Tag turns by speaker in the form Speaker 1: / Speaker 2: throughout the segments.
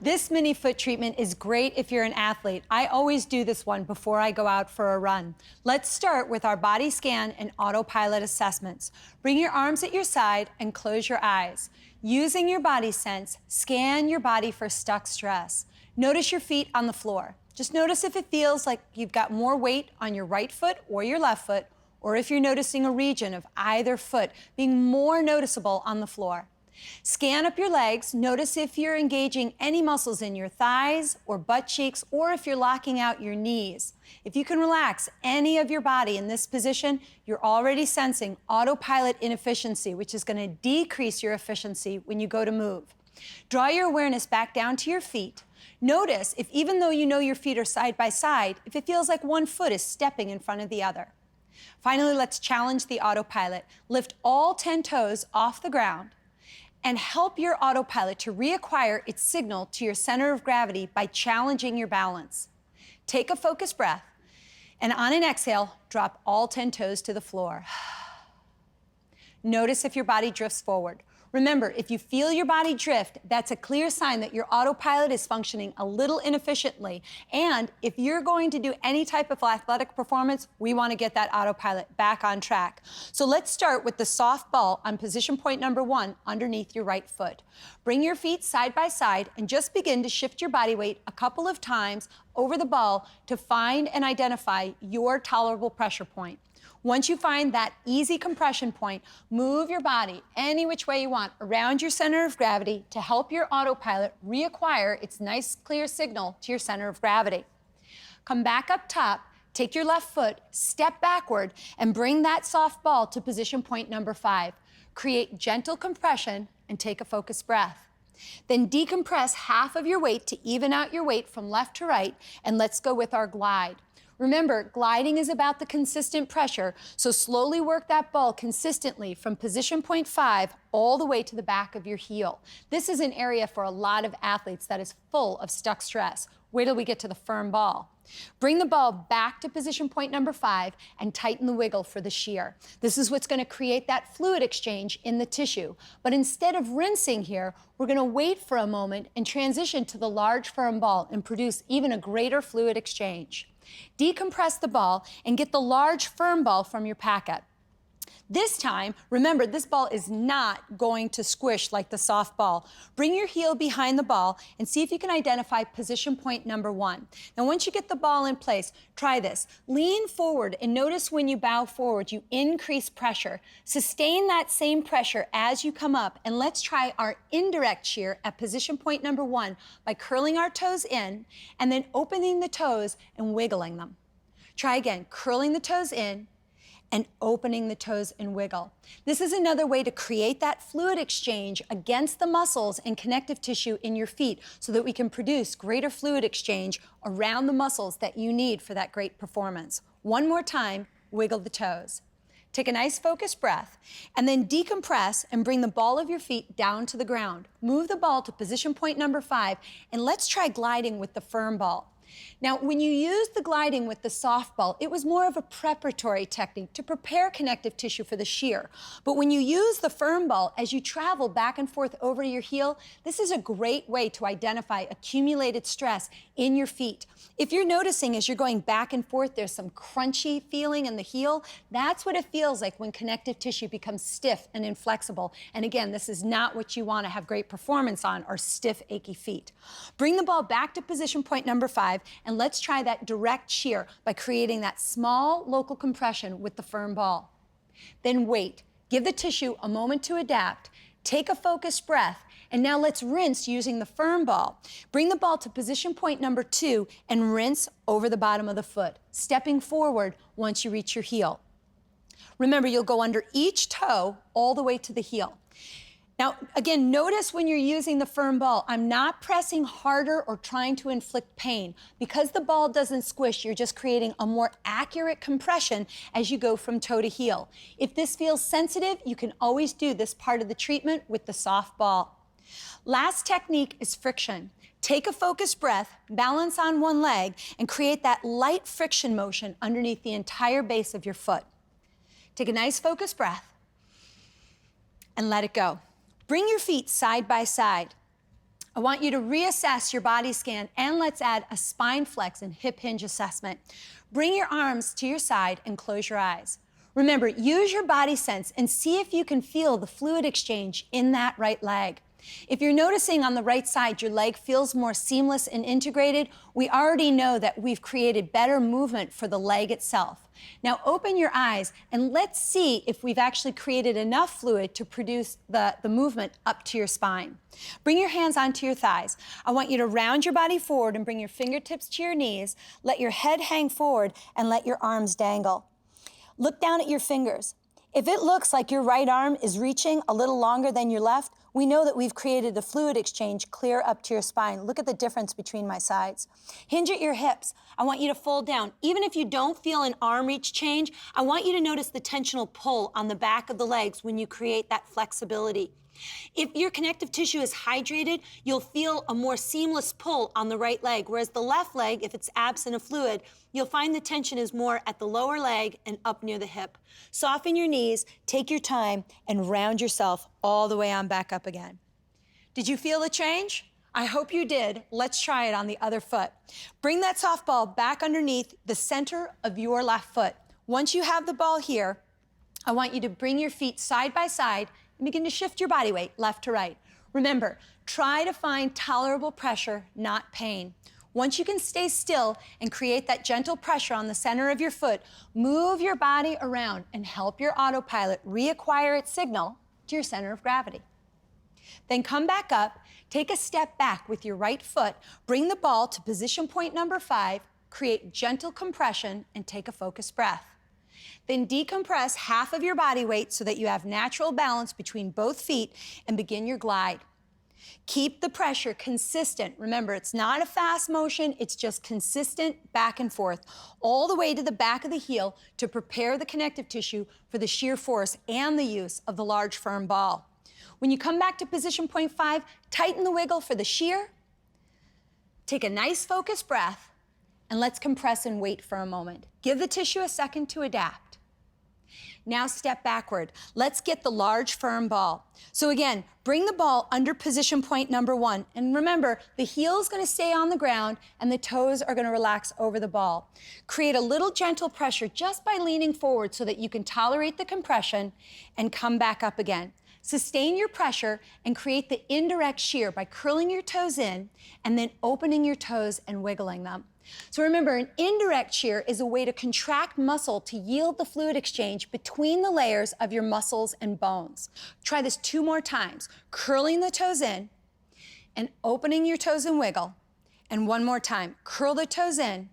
Speaker 1: This mini foot treatment is great if you're an athlete. I always do this one before I go out for a run. Let's start with our body scan and autopilot assessments. Bring your arms at your side and close your eyes. Using your body sense, scan your body for stuck stress. Notice your feet on the floor. Just notice if it feels like you've got more weight on your right foot or your left foot, or if you're noticing a region of either foot being more noticeable on the floor. Scan up your legs. Notice if you're engaging any muscles in your thighs or butt cheeks, or if you're locking out your knees. If you can relax any of your body in this position, you're already sensing autopilot inefficiency, which is going to decrease your efficiency when you go to move. Draw your awareness back down to your feet. Notice if, even though you know your feet are side by side, if it feels like one foot is stepping in front of the other. Finally, let's challenge the autopilot. Lift all 10 toes off the ground and help your autopilot to reacquire its signal to your center of gravity by challenging your balance. Take a focused breath, and on an exhale, drop all 10 toes to the floor. Notice if your body drifts forward. Remember, if you feel your body drift, that's a clear sign that your autopilot is functioning a little inefficiently. And if you're going to do any type of athletic performance, we want to get that autopilot back on track. So let's start with the soft ball on position point number 1 underneath your right foot. Bring your feet side by side and just begin to shift your body weight a couple of times over the ball to find and identify your tolerable pressure point. Once you find that easy compression point, move your body any which way you want around your center of gravity to help your autopilot reacquire its nice, clear signal to your center of gravity. Come back up top, take your left foot, step backward, and bring that soft ball to position point number 5. Create gentle compression and take a focused breath. Then decompress half of your weight to even out your weight from left to right, and let's go with our glide. Remember, gliding is about the consistent pressure, so slowly work that ball consistently from position point 5 all the way to the back of your heel. This is an area for a lot of athletes that is full of stuck stress. Wait till we get to the firm ball. Bring the ball back to position point number 5 and tighten the wiggle for the shear. This is what's going to create that fluid exchange in the tissue. But instead of rinsing here, we're going to wait for a moment and transition to the large firm ball and produce even a greater fluid exchange. Decompress the ball and get the large firm ball from your packet. This time, remember, this ball is not going to squish like the soft ball. Bring your heel behind the ball and see if you can identify position point number 1. Now, once you get the ball in place, try this. Lean forward and notice when you bow forward, you increase pressure. Sustain that same pressure as you come up, and let's try our indirect shear at position point number 1 by curling our toes in and then opening the toes and wiggling them. Try again, curling the toes in and opening the toes and wiggle. This is another way to create that fluid exchange against the muscles and connective tissue in your feet so that we can produce greater fluid exchange around the muscles that you need for that great performance. One more time, wiggle the toes. Take a nice focused breath and then decompress and bring the ball of your feet down to the ground. Move the ball to position point number 5 and let's try gliding with the firm ball. Now, when you used the gliding with the softball, it was more of a preparatory technique to prepare connective tissue for the shear. But when you use the firm ball, as you travel back and forth over your heel, this is a great way to identify accumulated stress in your feet. If you're noticing as you're going back and forth, there's some crunchy feeling in the heel, that's what it feels like when connective tissue becomes stiff and inflexible. And again, this is not what you want to have great performance on, or stiff, achy feet. Bring the ball back to position point number 5, and let's try that direct shear by creating that small local compression with the firm ball. Then wait, give the tissue a moment to adapt, take a focused breath, and now let's rinse using the firm ball. Bring the ball to position point number 2 and rinse over the bottom of the foot, stepping forward once you reach your heel. Remember, you'll go under each toe all the way to the heel. Now, again, notice when you're using the firm ball, I'm not pressing harder or trying to inflict pain. Because the ball doesn't squish, you're just creating a more accurate compression as you go from toe to heel. If this feels sensitive, you can always do this part of the treatment with the soft ball. Last technique is friction. Take a focused breath, balance on one leg, and create that light friction motion underneath the entire base of your foot. Take a nice focused breath and let it go. Bring your feet side by side. I want you to reassess your body scan, and let's add a spine flex and hip hinge assessment. Bring your arms to your side and close your eyes. Remember, use your body sense and see if you can feel the fluid exchange in that right leg. If you're noticing on the right side your leg feels more seamless and integrated, we already know that we've created better movement for the leg itself. Now open your eyes and let's see if we've actually created enough fluid to produce the movement up to your spine. Bring your hands onto your thighs. I want you to round your body forward and bring your fingertips to your knees. Let your head hang forward and let your arms dangle. Look down at your fingers. If it looks like your right arm is reaching a little longer than your left, we know that we've created a fluid exchange clear up to your spine. Look at the difference between my sides. Hinge at your hips. I want you to fold down. Even if you don't feel an arm reach change, I want you to notice the tensional pull on the back of the legs when you create that flexibility. If your connective tissue is hydrated, you'll feel a more seamless pull on the right leg, whereas the left leg, if it's absent of fluid, you'll find the tension is more at the lower leg and up near the hip. Soften your knees, take your time, and round yourself all the way on back up again. Did you feel the change? I hope you did. Let's try it on the other foot. Bring that soft ball back underneath the center of your left foot. Once you have the ball here, I want you to bring your feet side by side and begin to shift your body weight left to right. Remember, try to find tolerable pressure, not pain. Once you can stay still and create that gentle pressure on the center of your foot, move your body around and help your autopilot reacquire its signal to your center of gravity. Then come back up, take a step back with your right foot, bring the ball to position point number 5, create gentle compression, and take a focused breath. Then decompress half of your body weight so that you have natural balance between both feet and begin your glide. Keep the pressure consistent. Remember, it's not a fast motion, it's just consistent back and forth, all the way to the back of the heel to prepare the connective tissue for the shear force and the use of the large firm ball. When you come back to position point 5, tighten the wiggle for the shear, take a nice focused breath, and let's compress and wait for a moment. Give the tissue a second to adapt. Now step backward. Let's get the large firm ball. So again, bring the ball under position point number 1. And remember, the heel is going to stay on the ground and the toes are going to relax over the ball. Create a little gentle pressure just by leaning forward so that you can tolerate the compression and come back up again. Sustain your pressure and create the indirect shear by curling your toes in and then opening your toes and wiggling them. So remember, an indirect shear is a way to contract muscle to yield the fluid exchange between the layers of your muscles and bones. Try this 2 more times, curling the toes in and opening your toes and wiggle. And 1 more time, curl the toes in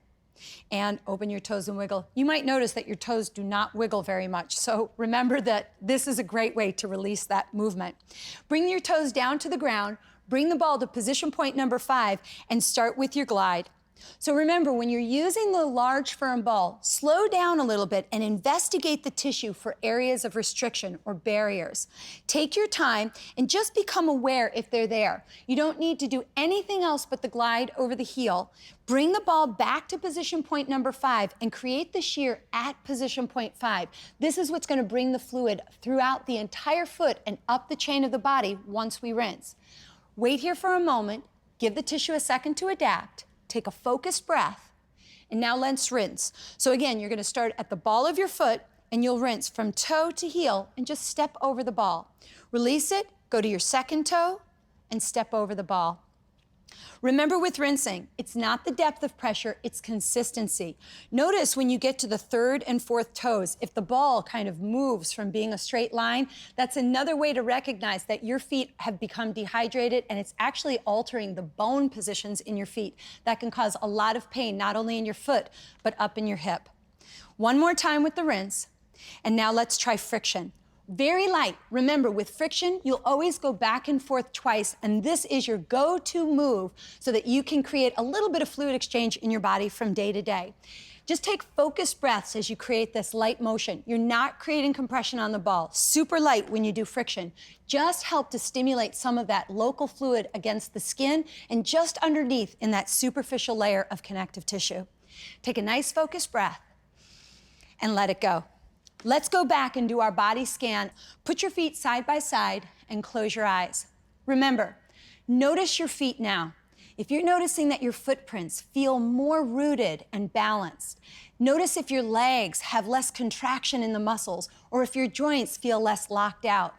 Speaker 1: and open your toes and wiggle. You might notice that your toes do not wiggle very much, so remember that this is a great way to release that movement. Bring your toes down to the ground, bring the ball to position point number 5, and start with your glide. So remember, when you're using the large firm ball, slow down a little bit and investigate the tissue for areas of restriction or barriers. Take your time and just become aware if they're there. You don't need to do anything else but the glide over the heel. Bring the ball back to position point number 5 and create the shear at position point 5. This is what's going to bring the fluid throughout the entire foot and up the chain of the body once we rinse. Wait here for a moment, give the tissue a second to adapt. Take a focused breath, and now let's rinse. So again, you're going to start at the ball of your foot, and you'll rinse from toe to heel and just step over the ball. Release it, go to your second toe, and step over the ball. Remember with rinsing, it's not the depth of pressure, it's consistency. Notice when you get to the 3rd and 4th toes, if the ball kind of moves from being a straight line, that's another way to recognize that your feet have become dehydrated and it's actually altering the bone positions in your feet. That can cause a lot of pain, not only in your foot, but up in your hip. 1 more time with the rinse, and now let's try friction. Very light. Remember, with friction, you'll always go back and forth twice, and this is your go-to move so that you can create a little bit of fluid exchange in your body from day to day. Just take focused breaths as you create this light motion. You're not creating compression on the ball. Super light when you do friction. Just help to stimulate some of that local fluid against the skin and just underneath in that superficial layer of connective tissue. Take a nice focused breath and let it go. Let's go back and do our body scan. Put your feet side by side and close your eyes. Remember, Notice your feet now. If you're noticing that your footprints feel more rooted and balanced, notice if your legs have less contraction in the muscles or if your joints feel less locked out.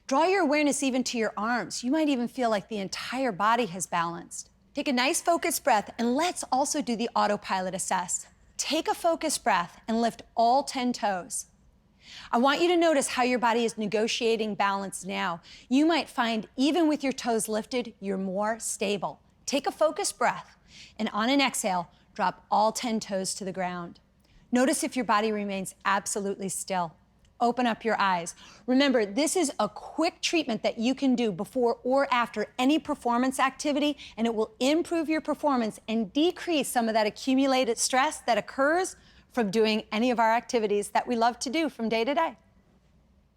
Speaker 1: Draw your awareness even to your arms. You might even feel like the entire body has balanced. Take a nice focused breath, and let's also do the autopilot assess. Take a focused breath and lift all 10 toes. I want you to notice how your body is negotiating balance now. You might find even with your toes lifted, you're more stable. Take a focused breath, and on an exhale, drop all 10 toes to the ground. Notice if your body remains absolutely still. Open up your eyes. Remember, this is a quick treatment that you can do before or after any performance activity, and it will improve your performance and decrease some of that accumulated stress that occurs from doing any of our activities that we love to do from day to day.